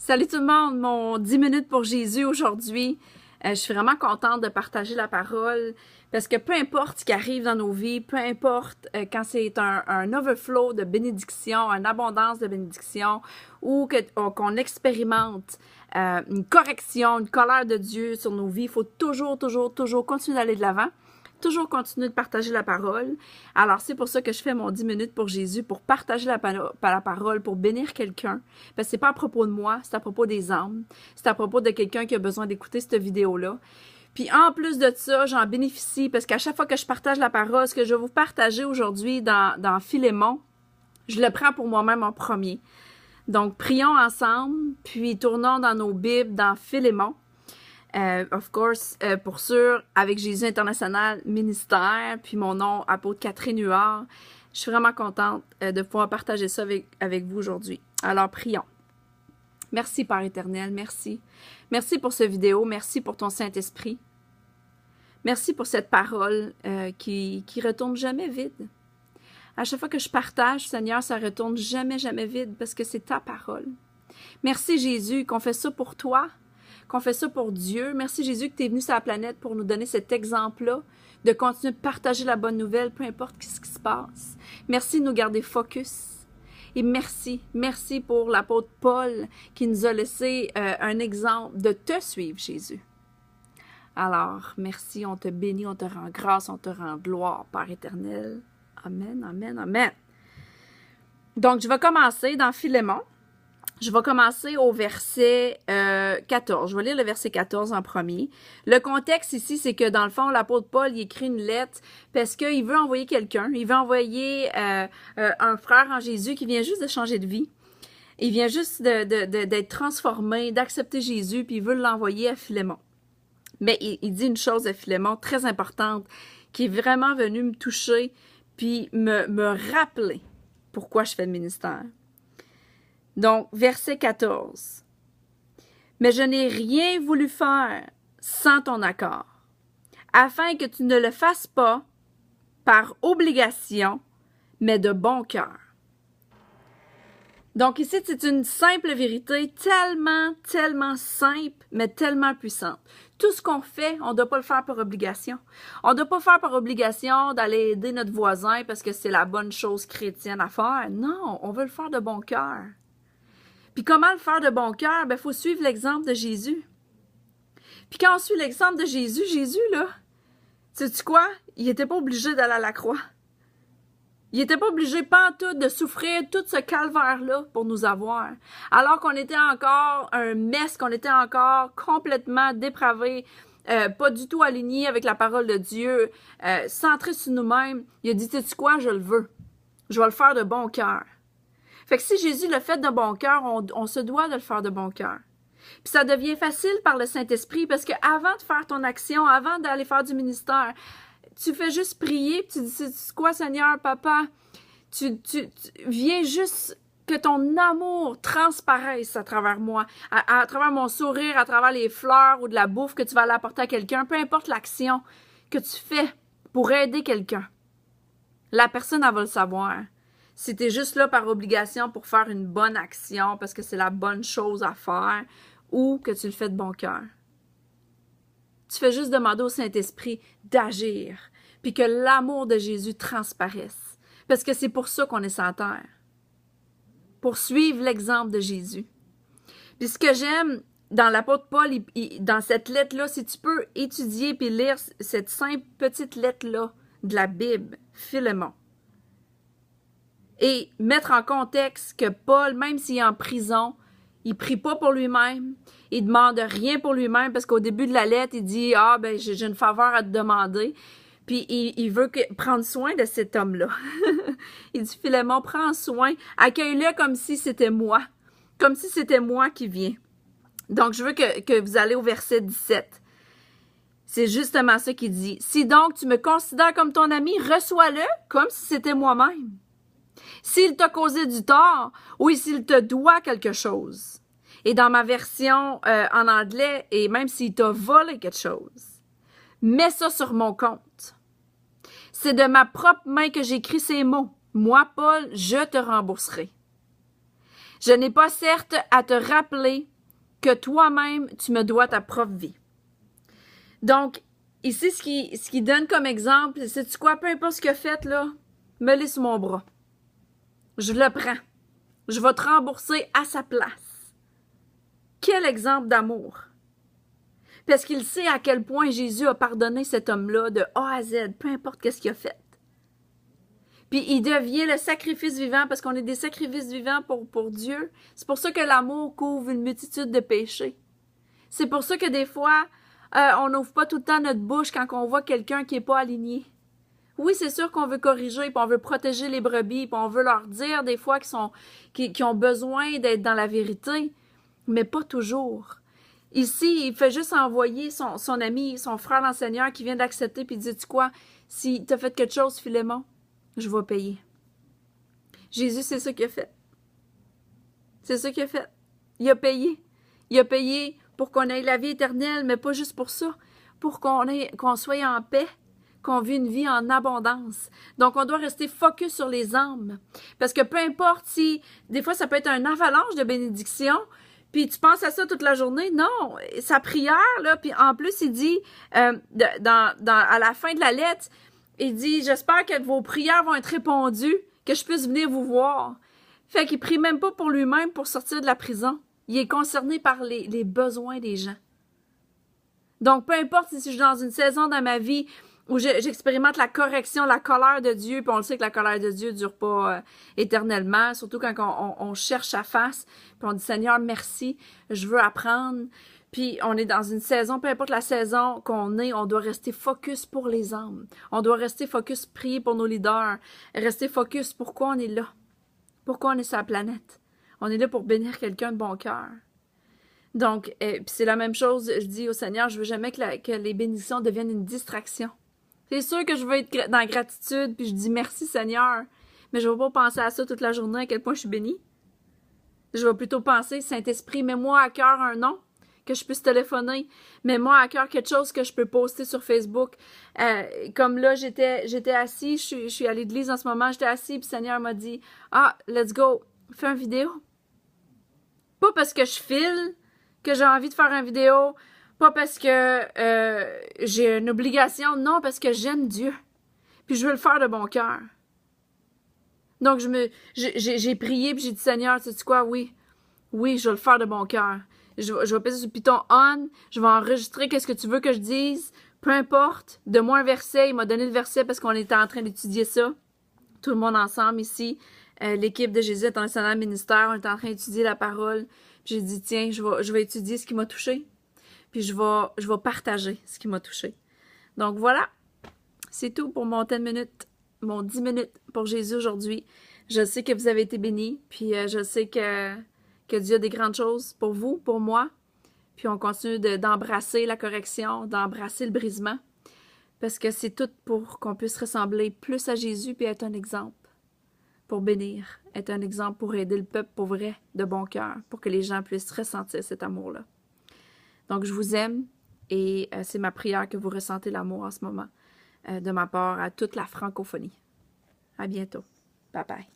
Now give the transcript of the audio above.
Salut tout le monde, mon 10 minutes pour Jésus aujourd'hui. Je suis vraiment contente de partager la parole parce que peu importe ce qui arrive dans nos vies, peu importe quand c'est un overflow de bénédiction, une abondance de bénédiction ou qu'on expérimente une correction, une colère de Dieu sur nos vies, il faut toujours continuer d'aller de l'avant. Toujours continuer de partager la parole. Alors, c'est pour ça que je fais mon 10 minutes pour Jésus, pour partager la parole, pour bénir quelqu'un. Parce que c'est pas à propos de moi, c'est à propos des âmes. C'est à propos de quelqu'un qui a besoin d'écouter cette vidéo-là. Puis, en plus de ça, j'en bénéficie parce qu'à chaque fois que je partage la parole, ce que je vais vous partager aujourd'hui dans Philémon, je le prends pour moi-même en premier. Donc, prions ensemble, puis tournons dans nos Bibles, dans Philémon. Of course, pour sûr, avec Jésus International Ministère, puis mon nom, apôtre Catherine Huard. Je suis vraiment contente de pouvoir partager ça avec vous aujourd'hui. Alors, prions. Merci, Père éternel, merci. Merci pour cette vidéo, merci pour ton Saint-Esprit. Merci pour cette parole qui retourne jamais vide. À chaque fois que je partage, Seigneur, ça retourne jamais vide parce que c'est ta parole. Merci, Jésus, qu'on fait ça pour toi, qu'on fait ça pour Dieu. Merci Jésus que tu es venu sur la planète pour nous donner cet exemple-là, de continuer de partager la bonne nouvelle, peu importe ce qui se passe. Merci de nous garder focus. Et merci pour l'apôtre Paul qui nous a laissé un exemple de te suivre, Jésus. Alors, merci, on te bénit, on te rend grâce, on te rend gloire, Père éternel. Amen, amen, amen. Donc, je vais commencer dans Philémon. Je vais commencer au verset 14. Je vais lire le verset 14 en premier. Le contexte ici, c'est que dans le fond, l'apôtre Paul, il écrit une lettre parce qu'il veut envoyer quelqu'un. Il veut envoyer un frère en Jésus qui vient juste de changer de vie. Il vient juste d'être transformé, d'accepter Jésus, puis il veut l'envoyer à Philémon. Mais il dit une chose à Philémon très importante qui est vraiment venue me toucher puis me rappeler pourquoi je fais le ministère. Donc, verset 14. « Mais je n'ai rien voulu faire sans ton accord, afin que tu ne le fasses pas par obligation, mais de bon cœur. » Donc ici, c'est une simple vérité tellement simple, mais tellement puissante. Tout ce qu'on fait, on ne doit pas le faire par obligation. On ne doit pas faire par obligation d'aller aider notre voisin parce que c'est la bonne chose chrétienne à faire. Non, on veut le faire de bon cœur. Puis comment le faire de bon cœur? Ben, il faut suivre l'exemple de Jésus. Puis quand on suit l'exemple de Jésus, là, sais-tu quoi? Il n'était pas obligé d'aller à la croix. Il n'était pas obligé, pantoute, de souffrir tout ce calvaire-là pour nous avoir. Alors qu'on était encore un mess, qu'on était encore complètement dépravé, pas du tout aligné avec la parole de Dieu, centré sur nous-mêmes. Il a dit, sais-tu quoi? Je le veux. Je vais le faire de bon cœur. Fait que si Jésus le fait de bon cœur, on se doit de le faire de bon cœur. Puis ça devient facile par le Saint-Esprit parce que avant de faire ton action, avant d'aller faire du ministère, tu fais juste prier, puis tu dis, c'est quoi, Seigneur, Papa? Tu viens juste que ton amour transparaisse à travers moi, à travers mon sourire, à travers les fleurs ou de la bouffe que tu vas aller apporter à quelqu'un, peu importe l'action que tu fais pour aider quelqu'un. La personne, elle va le savoir. Si tu es juste là par obligation pour faire une bonne action, parce que c'est la bonne chose à faire, ou que tu le fais de bon cœur. Tu fais juste demander au Saint-Esprit d'agir, puis que l'amour de Jésus transparaisse. Parce que c'est pour ça qu'on est sur la terre. Pour suivre l'exemple de Jésus. Puis ce que j'aime dans l'apôtre Paul, dans cette lettre-là, si tu peux étudier puis lire cette simple petite lettre-là de la Bible, Philémon. Et mettre en contexte que Paul, même s'il est en prison, il prie pas pour lui-même, il demande rien pour lui-même parce qu'au début de la lettre, il dit « Ah, ben j'ai une faveur à te demander ». Puis il veut prendre soin de cet homme-là. Il dit « Philémon, prends soin, accueille-le comme si c'était moi qui viens ». Donc, je veux que vous allez au verset 17. C'est justement ça qu'il dit « Si donc tu me considères comme ton ami, reçois-le comme si c'était moi-même. » S'il t'a causé du tort, ou s'il te doit quelque chose. Et dans ma version en anglais, et même s'il t'a volé quelque chose, mets ça sur mon compte. C'est de ma propre main que j'écris ces mots. Moi, Paul, je te rembourserai. Je n'ai pas certes à te rappeler que toi-même, tu me dois ta propre vie. Donc, ici, ce qui donne comme exemple, c'est tu quoi, peu importe ce qu'il a fait, là, mets-le sur mon bras. Je le prends. Je vais te rembourser à sa place. Quel exemple d'amour! Parce qu'il sait à quel point Jésus a pardonné cet homme-là de A à Z, peu importe qu'est-ce qu'il a fait. Puis il devient le sacrifice vivant parce qu'on est des sacrifices vivants pour Dieu. C'est pour ça que l'amour couvre une multitude de péchés. C'est pour ça que des fois, on n'ouvre pas tout le temps notre bouche quand on voit quelqu'un qui n'est pas aligné. Oui, c'est sûr qu'on veut corriger, puis on veut protéger les brebis, puis on veut leur dire des fois qu'ils ont besoin d'être dans la vérité, mais pas toujours. Ici, il fait juste envoyer son ami, son frère dans le Seigneur qui vient d'accepter, puis il dit, tu quoi, si tu as fait quelque chose, Philémon, je vais payer. Jésus, c'est ça qu'il a fait. C'est ça qu'il a fait. Il a payé. Il a payé pour qu'on ait la vie éternelle, mais pas juste pour ça, pour qu'on soit en paix, qu'on vit une vie en abondance. Donc, on doit rester focus sur les âmes. Parce que peu importe si, des fois, ça peut être un avalanche de bénédictions, puis tu penses à ça toute la journée. Non, sa prière, là, puis en plus, il dit, à la fin de la lettre, il dit, j'espère que vos prières vont être répondues, que je puisse venir vous voir. Fait qu'il prie même pas pour lui-même pour sortir de la prison. Il est concerné par les besoins des gens. Donc, peu importe si je suis dans une saison dans ma vie où j'expérimente la correction, la colère de Dieu, puis on le sait que la colère de Dieu ne dure pas éternellement, surtout quand on cherche sa face, puis on dit « Seigneur, merci, je veux apprendre ». Puis on est dans une saison, peu importe la saison qu'on est, on doit rester focus pour les âmes. On doit rester focus, prier pour nos leaders, rester focus pourquoi on est là, pourquoi on est sur la planète. On est là pour bénir quelqu'un de bon cœur. Donc, puis c'est la même chose, je dis au Seigneur, je veux jamais que les bénédictions deviennent une distraction. C'est sûr que je veux être dans la gratitude, puis je dis merci Seigneur, mais je ne vais pas penser à ça toute la journée, à quel point je suis bénie. Je vais plutôt penser, Saint-Esprit, mets-moi à cœur un nom, que je puisse téléphoner, mets-moi à cœur quelque chose que je peux poster sur Facebook. Comme là, j'étais assis, je suis à l'église en ce moment, j'étais assis, puis le Seigneur m'a dit, let's go, fais une vidéo. Pas parce que je file, que j'ai envie de faire une vidéo, pas parce que j'ai une obligation, non, parce que j'aime Dieu. Puis je veux le faire de bon cœur. Donc j'ai prié, puis j'ai dit, Seigneur, sais-tu quoi, oui, je vais le faire de bon cœur. Je vais passer sur le piton on, je vais enregistrer qu'est-ce que tu veux que je dise, peu importe, donne-moi un verset, il m'a donné le verset parce qu'on était en train d'étudier ça, tout le monde ensemble ici, l'équipe de Jésus International Ministère, on était en train d'étudier la parole, puis j'ai dit, tiens, je vais étudier ce qui m'a touché. Puis je vais partager ce qui m'a touché. Donc voilà, c'est tout pour mon 10 minutes, mon 10 minutes pour Jésus aujourd'hui. Je sais que vous avez été bénis, puis je sais que Dieu a des grandes choses pour vous, pour moi. Puis on continue d'embrasser la correction, d'embrasser le brisement, parce que c'est tout pour qu'on puisse ressembler plus à Jésus puis être un exemple pour bénir, être un exemple pour aider le peuple pour vrai, de bon cœur, pour que les gens puissent ressentir cet amour-là. Donc, je vous aime et c'est ma prière que vous ressentez l'amour en ce moment de ma part à toute la francophonie. À bientôt. Bye bye.